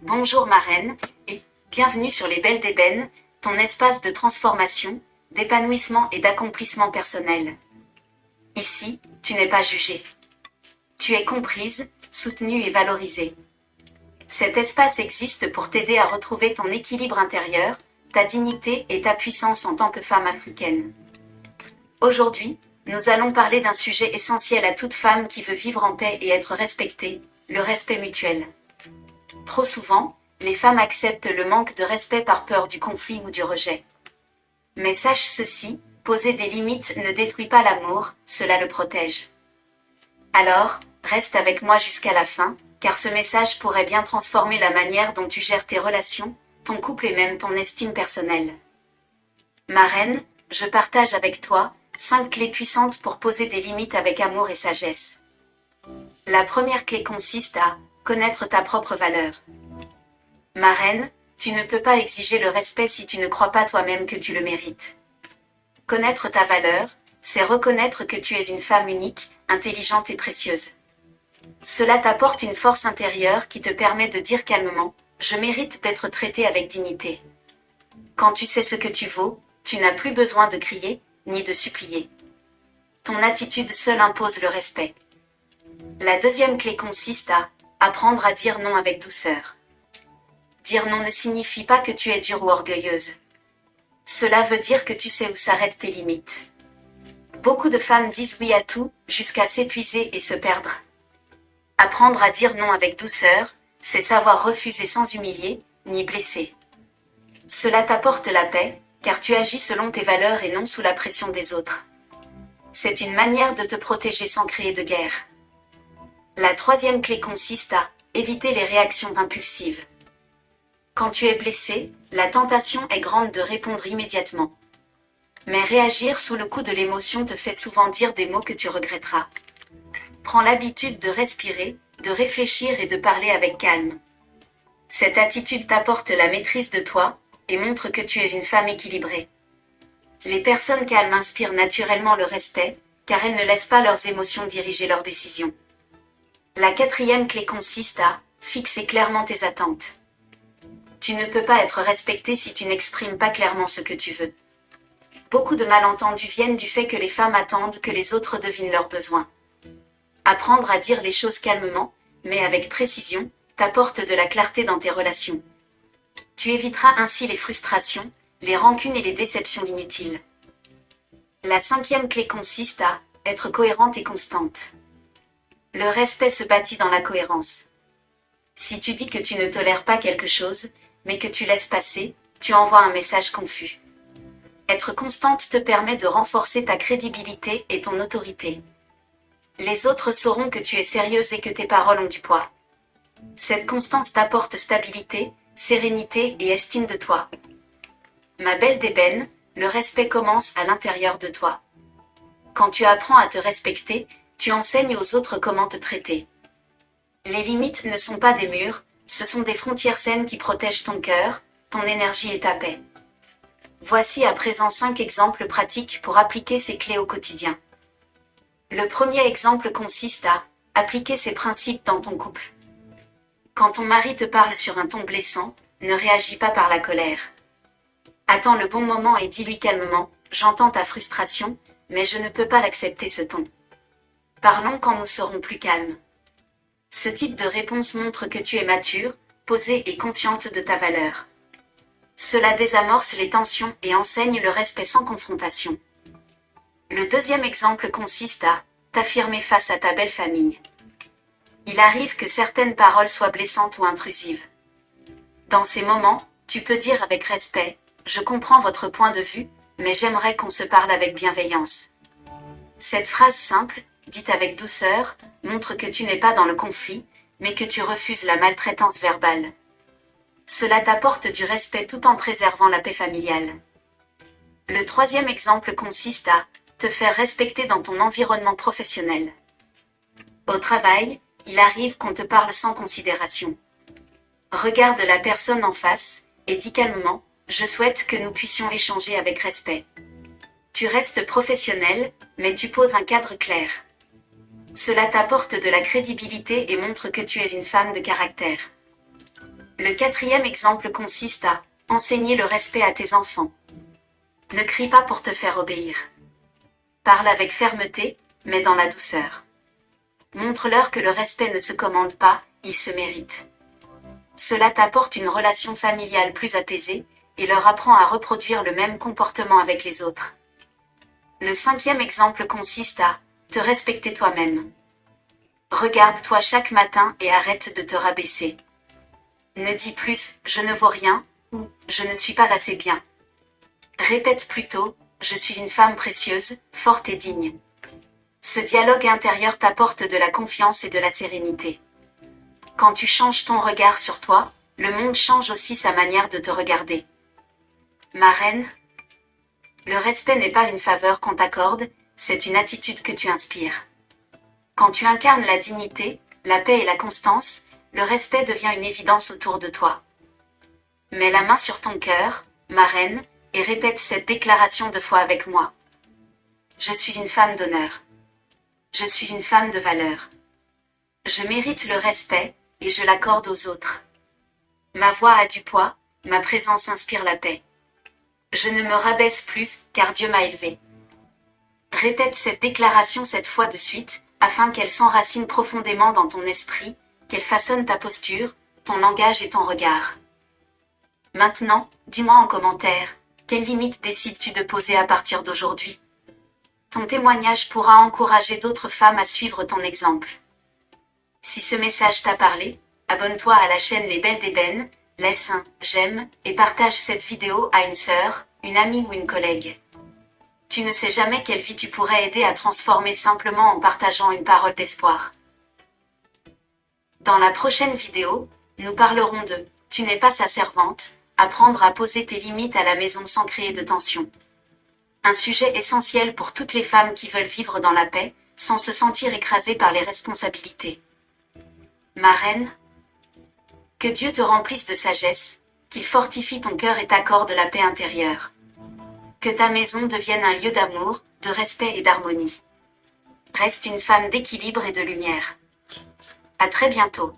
Bonjour ma reine, et bienvenue sur les Belles d'Ébène, ton espace de transformation, d'épanouissement et d'accomplissement personnel. Ici, tu n'es pas jugée. Tu es comprise, soutenue et valorisée. Cet espace existe pour t'aider à retrouver ton équilibre intérieur, ta dignité et ta puissance en tant que femme africaine. Aujourd'hui, nous allons parler d'un sujet essentiel à toute femme qui veut vivre en paix et être respectée, le respect mutuel. Trop souvent, les femmes acceptent le manque de respect par peur du conflit ou du rejet. Mais sache ceci, poser des limites ne détruit pas l'amour, cela le protège. Alors, reste avec moi jusqu'à la fin, car ce message pourrait bien transformer la manière dont tu gères tes relations, ton couple et même ton estime personnelle. Ma reine, je partage avec toi 5 clés puissantes pour poser des limites avec amour et sagesse. La première clé consiste à connaître ta propre valeur. Ma reine, tu ne peux pas exiger le respect si tu ne crois pas toi-même que tu le mérites. Connaître ta valeur, c'est reconnaître que tu es une femme unique, intelligente et précieuse. Cela t'apporte une force intérieure qui te permet de dire calmement « Je mérite d'être traitée avec dignité ». Quand tu sais ce que tu vaux, tu n'as plus besoin de crier, ni de supplier. Ton attitude seule impose le respect. La deuxième clé consiste à apprendre à dire non avec douceur. Dire non ne signifie pas que tu es dure ou orgueilleuse. Cela veut dire que tu sais où s'arrêtent tes limites. Beaucoup de femmes disent oui à tout, jusqu'à s'épuiser et se perdre. Apprendre à dire non avec douceur, c'est savoir refuser sans humilier, ni blesser. Cela t'apporte la paix, car tu agis selon tes valeurs et non sous la pression des autres. C'est une manière de te protéger sans créer de guerre. La troisième clé consiste à éviter les réactions impulsives. Quand tu es blessé, la tentation est grande de répondre immédiatement. Mais réagir sous le coup de l'émotion te fait souvent dire des mots que tu regretteras. Prends l'habitude de respirer, de réfléchir et de parler avec calme. Cette attitude t'apporte la maîtrise de toi, et montre que tu es une femme équilibrée. Les personnes calmes inspirent naturellement le respect, car elles ne laissent pas leurs émotions diriger leurs décisions. La quatrième clé consiste à fixer clairement tes attentes. Tu ne peux pas être respecté si tu n'exprimes pas clairement ce que tu veux. Beaucoup de malentendus viennent du fait que les femmes attendent que les autres devinent leurs besoins. Apprendre à dire les choses calmement, mais avec précision, t'apporte de la clarté dans tes relations. Tu éviteras ainsi les frustrations, les rancunes et les déceptions inutiles. La cinquième clé consiste à être cohérente et constante. Le respect se bâtit dans la cohérence. Si tu dis que tu ne tolères pas quelque chose, mais que tu laisses passer, tu envoies un message confus. Être constante te permet de renforcer ta crédibilité et ton autorité. Les autres sauront que tu es sérieuse et que tes paroles ont du poids. Cette constance t'apporte stabilité, sérénité et estime de toi. Ma belle d'ébène, le respect commence à l'intérieur de toi. Quand tu apprends à te respecter, tu enseignes aux autres comment te traiter. Les limites ne sont pas des murs, ce sont des frontières saines qui protègent ton cœur, ton énergie et ta paix. Voici à présent 5 exemples pratiques pour appliquer ces clés au quotidien. Le premier exemple consiste à appliquer ces principes dans ton couple. Quand ton mari te parle sur un ton blessant, ne réagis pas par la colère. Attends le bon moment et dis-lui calmement « J'entends ta frustration, mais je ne peux pas l'accepter ce ton. Parlons quand nous serons plus calmes. » Ce type de réponse montre que tu es mature, posée et consciente de ta valeur. Cela désamorce les tensions et enseigne le respect sans confrontation. Le deuxième exemple consiste à t'affirmer face à ta belle famille. Il arrive que certaines paroles soient blessantes ou intrusives. Dans ces moments, tu peux dire avec respect « Je comprends votre point de vue, mais j'aimerais qu'on se parle avec bienveillance. » Cette phrase simple, dite avec douceur, montre que tu n'es pas dans le conflit, mais que tu refuses la maltraitance verbale. Cela t'apporte du respect tout en préservant la paix familiale. Le troisième exemple consiste à te faire respecter dans ton environnement professionnel. Au travail, il arrive qu'on te parle sans considération. Regarde la personne en face, et dis calmement « Je souhaite que nous puissions échanger avec respect. » Tu restes professionnel, mais tu poses un cadre clair. Cela t'apporte de la crédibilité et montre que tu es une femme de caractère. Le quatrième exemple consiste à enseigner le respect à tes enfants. Ne crie pas pour te faire obéir. Parle avec fermeté, mais dans la douceur. Montre-leur que le respect ne se commande pas, il se mérite. Cela t'apporte une relation familiale plus apaisée, et leur apprend à reproduire le même comportement avec les autres. Le cinquième exemple consiste à te respecter toi-même. Regarde-toi chaque matin et arrête de te rabaisser. Ne dis plus « je ne vaux rien » ou « je ne suis pas assez bien ». Répète plutôt « je suis une femme précieuse, forte et digne ». Ce dialogue intérieur t'apporte de la confiance et de la sérénité. Quand tu changes ton regard sur toi, le monde change aussi sa manière de te regarder. Ma reine, le respect n'est pas une faveur qu'on t'accorde, c'est une attitude que tu inspires. Quand tu incarnes la dignité, la paix et la constance, le respect devient une évidence autour de toi. Mets la main sur ton cœur, ma reine, et répète cette déclaration 2 fois avec moi. Je suis une femme d'honneur. Je suis une femme de valeur. Je mérite le respect, et je l'accorde aux autres. Ma voix a du poids, ma présence inspire la paix. Je ne me rabaisse plus, car Dieu m'a élevé. Répète cette déclaration 7 fois de suite, afin qu'elle s'enracine profondément dans ton esprit, qu'elle façonne ta posture, ton langage et ton regard. Maintenant, dis-moi en commentaire, quelles limites décides-tu de poser à partir d'aujourd'hui? Ton témoignage pourra encourager d'autres femmes à suivre ton exemple. Si ce message t'a parlé, abonne-toi à la chaîne Les Belles d'Ébène, laisse un j'aime et partage cette vidéo à une sœur, une amie ou une collègue. Tu ne sais jamais quelle vie tu pourrais aider à transformer simplement en partageant une parole d'espoir. Dans la prochaine vidéo, nous parlerons de « Tu n'es pas sa servante », apprendre à poser tes limites à la maison sans créer de tension. Un sujet essentiel pour toutes les femmes qui veulent vivre dans la paix, sans se sentir écrasées par les responsabilités. Ma reine, que Dieu te remplisse de sagesse, qu'il fortifie ton cœur et t'accorde la paix intérieure. Que ta maison devienne un lieu d'amour, de respect et d'harmonie. Reste une femme d'équilibre et de lumière. À très bientôt.